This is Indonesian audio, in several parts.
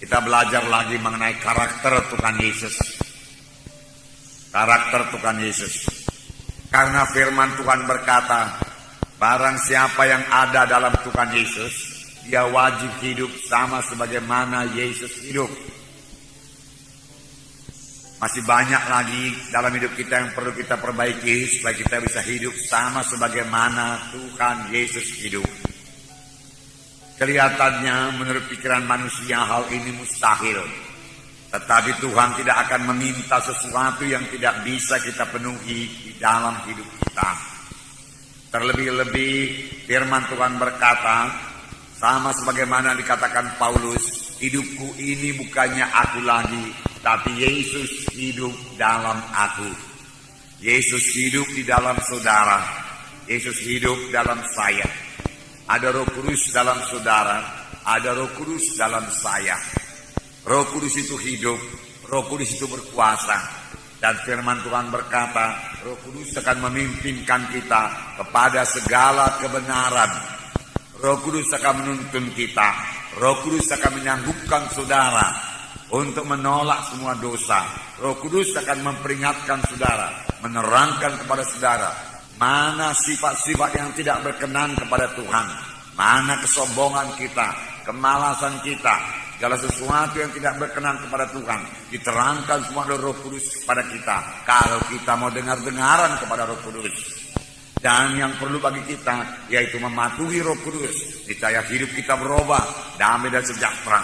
Kita belajar lagi mengenai karakter Tuhan Yesus. Karakter Tuhan Yesus. Karena firman Tuhan berkata, barang siapa yang ada dalam Tuhan Yesus, dia wajib hidup sama sebagaimana Yesus hidup. Masih banyak lagi dalam hidup kita yang perlu kita perbaiki supaya kita bisa hidup sama sebagaimana Tuhan Yesus hidup. Kelihatannya menurut pikiran manusia hal ini mustahil. Tetapi Tuhan tidak akan meminta sesuatu yang tidak bisa kita penuhi di dalam hidup kita. Terlebih-lebih firman Tuhan berkata, sama sebagaimana dikatakan Paulus, hidupku ini bukannya aku lagi, tapi Yesus hidup dalam aku. Yesus hidup di dalam saudara. Yesus hidup dalam saya. Ada Roh Kudus dalam saudara, ada Roh Kudus dalam saya. Roh Kudus itu hidup, Roh Kudus itu berkuasa. Dan firman Tuhan berkata, Roh Kudus akan memimpinkan kita kepada segala kebenaran. Roh Kudus akan menuntun kita. Roh Kudus akan menyanggupkan saudara untuk menolak semua dosa. Roh Kudus akan memperingatkan saudara, menerangkan kepada saudara mana sifat-sifat yang tidak berkenan kepada Tuhan, mana kesombongan kita, kemalasan kita, segala sesuatu yang tidak berkenan kepada Tuhan diterangkan semua oleh Roh Kudus kepada kita. Kalau kita mau dengar-dengaran kepada Roh Kudus. Dan yang perlu bagi kita yaitu mematuhi Roh Kudus, niscaya hidup kita berubah, damai dan sejahtera.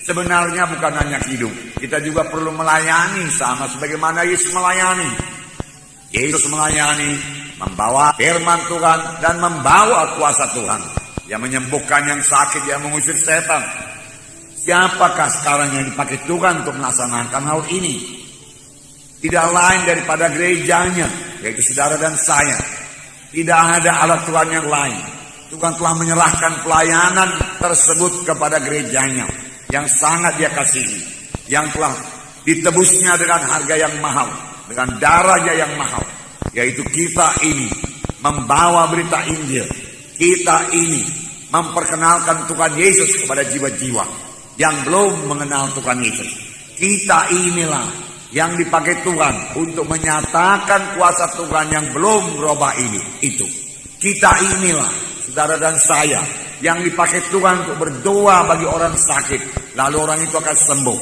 Sebenarnya bukan hanya hidup, kita juga perlu melayani sama sebagaimana Yesus melayani. Yesus melayani, membawa firman Tuhan dan membawa kuasa Tuhan. Yang menyembuhkan yang sakit, yang mengusir setan. Siapakah sekarang yang dipakai Tuhan untuk melaksanakan hal ini? Tidak lain daripada gerejanya, yaitu saudara dan saya. Tidak ada alat Tuhan yang lain. Tuhan telah menyerahkan pelayanan tersebut kepada gerejanya yang sangat dia kasihi, yang telah ditebusnya dengan harga yang mahal, dengan darahnya yang mahal, yaitu kita ini membawa berita Injil. Kita ini memperkenalkan Tuhan Yesus kepada jiwa-jiwa yang belum mengenal Tuhan Yesus. Kita inilah yang dipakai Tuhan untuk menyatakan kuasa Tuhan yang belum berubah ini. Itu kita inilah, saudara dan saya, yang dipakai Tuhan untuk berdoa bagi orang sakit, lalu orang itu akan sembuh.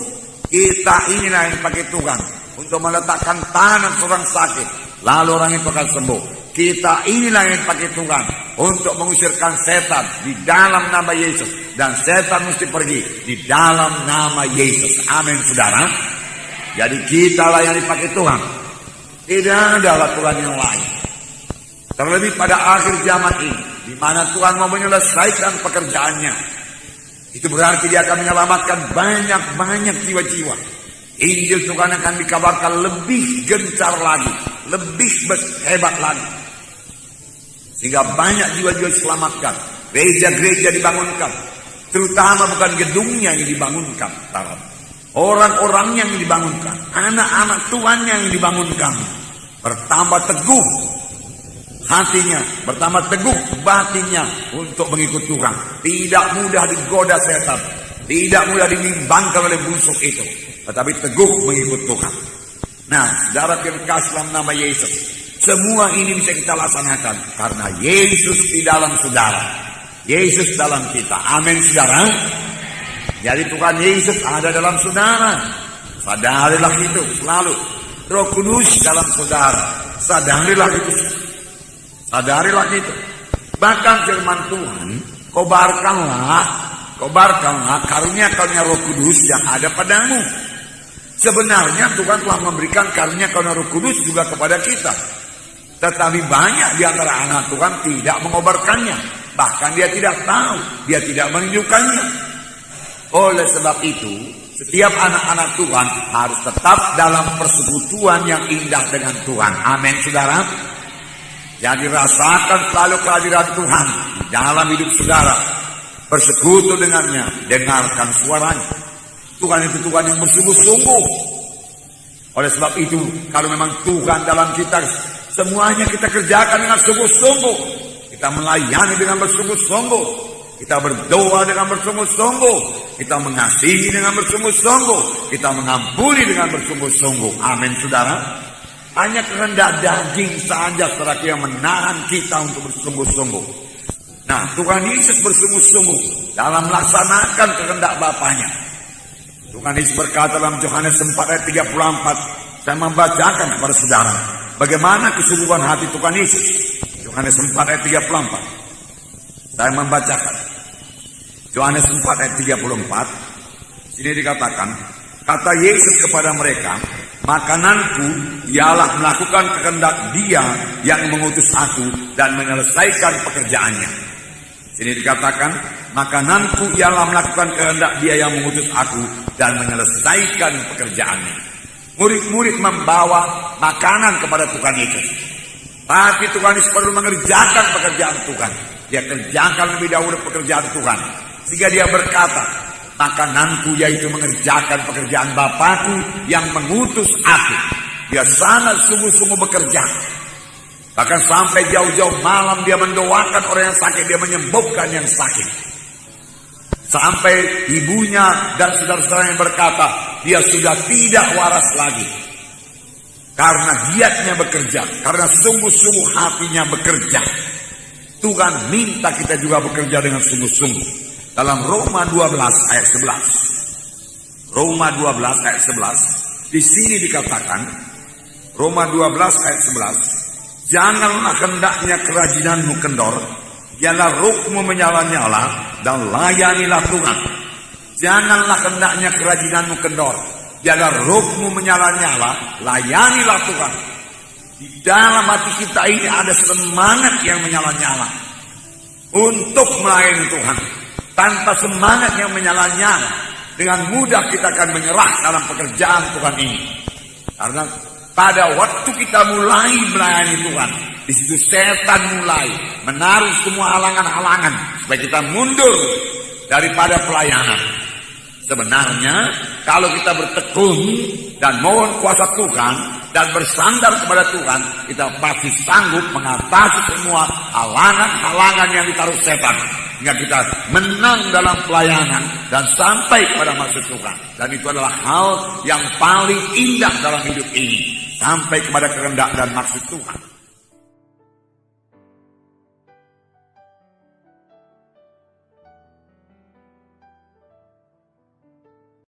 Kita inilah yang dipakai Tuhan untuk meletakkan tangan seorang sakit, lalu orang itu akan sembuh. Kita inilah yang dipakai Tuhan untuk mengusirkan setan di dalam nama Yesus, dan setan mesti pergi di dalam nama Yesus. Amin, saudara. Jadi kitalah yang dipakai Tuhan. Tidak ada alat Tuhan yang lain. Terlebih pada akhir zaman ini, di mana Tuhan mau menyelesaikan pekerjaannya. Itu berarti dia akan menyelamatkan banyak-banyak jiwa-jiwa. Injil Tuhan akan dikabarkan lebih gencar lagi, lebih hebat lagi. Sehingga banyak jiwa-jiwa diselamatkan. Gereja-gereja dibangunkan. Terutama bukan gedungnya yang dibangunkan, orang-orangnya yang dibangunkan, anak-anak Tuhannya yang dibangunkan. Bertambah teguh hatinya, bertambah teguh batinnya untuk mengikut Tuhan. Tidak mudah digoda setan, tidak mudah dimimbangkan oleh busuk itu, tetapi teguh mengikut Tuhan. Nah, saudara yang kasih dalam nama Yesus, semua ini bisa kita laksanakan karena Yesus di dalam saudara, Yesus dalam kita. Amin, saudara. Jadi Tuhan Yesus ada dalam saudara. Sadarilah itu selalu. Roh Kudus dalam saudara. Sadarilah itu. Sadarilah itu. Bahkan firman Tuhan, kobarkanlah karunia-karunia Roh Kudus yang ada padamu. Sebenarnya Tuhan telah memberikan karunia-karunia Roh Kudus juga kepada kita. Tetapi banyak di antara anak Tuhan tidak mengobarkannya. Bahkan dia tidak tahu, dia tidak menunjukkannya. Oleh sebab itu, setiap anak-anak Tuhan harus tetap dalam persekutuan yang indah dengan Tuhan. Amin, saudara. Jadi rasakan selalu kehadiran Tuhan di dalam hidup saudara. Bersekutu dengannya, dengarkan suaranya. Tuhan itu Tuhan yang bersungguh-sungguh. Oleh sebab itu, kalau memang Tuhan dalam kita, semuanya kita kerjakan dengan sungguh-sungguh. Kita melayani dengan bersungguh-sungguh. kita berdoa dengan bersungguh-sungguh, kita mengasihi dengan bersungguh-sungguh, kita mengampuni dengan bersungguh-sungguh. Amin, saudara. Hanya kehendak daging saja saudara yang menahan kita untuk bersungguh-sungguh. Nah, Tuhan Yesus bersungguh-sungguh dalam melaksanakan kehendak Bapanya. Tuhan Yesus berkata dalam Yohanes 4 ayat 34, saya membacakan kepada saudara bagaimana kesungguhan hati Tuhan Yesus. Yohanes 4 ayat 34. Saya membacakan Yohanes 4 ayat 34. Sini dikatakan, kata Yesus kepada mereka, makananku ialah melakukan kehendak Dia yang mengutus aku dan menyelesaikan pekerjaannya. Sini dikatakan, makananku ialah melakukan kehendak Dia yang mengutus aku dan menyelesaikan pekerjaannya. Murid-murid membawa makanan kepada Tuhan Yesus, tapi Tuhan Yesus perlu mengerjakan pekerjaan Tuhan. Dia kerjakan lebih dahulu pekerjaan Tuhan, sehingga dia berkata, makananku yaitu mengerjakan pekerjaan Bapakku yang mengutus aku. Dia sangat sungguh-sungguh bekerja. Bahkan sampai jauh-jauh malam dia mendoakan orang yang sakit, dia menyembuhkan yang sakit. Sampai ibunya dan saudara-saudaranya berkata, dia sudah tidak waras lagi. Karena giatnya bekerja, karena sungguh-sungguh hatinya bekerja. Tuhan minta kita juga bekerja dengan sungguh-sungguh. Dalam Roma 12 ayat 11. Roma 12 ayat 11. Di sini dikatakan, Roma 12 ayat 11. Janganlah hendaknya kerajinanmu kendor, biarlah rohmu menyala-nyala dan layanilah Tuhan. Janganlah hendaknya kerajinanmu kendor, biarlah rohmu menyala-nyala, layanilah Tuhan. Di dalam hati kita ini ada semangat yang menyala-nyala untuk melayani Tuhan. Tanpa semangat yang menyala-nyala, dengan mudah kita akan menyerah dalam pekerjaan Tuhan ini. Karena pada waktu kita mulai melayani Tuhan, di situ setan mulai menaruh semua halangan-halangan supaya kita mundur daripada pelayanan. Sebenarnya kalau kita bertekun dan mohon kuasa Tuhan dan bersandar kepada Tuhan, kita pasti sanggup mengatasi semua halangan-halangan yang ditaruh setan, hingga kita menang dalam pelayanan dan sampai kepada maksud Tuhan. Dan itu adalah hal yang paling indah dalam hidup ini, sampai kepada kehendak dan maksud Tuhan.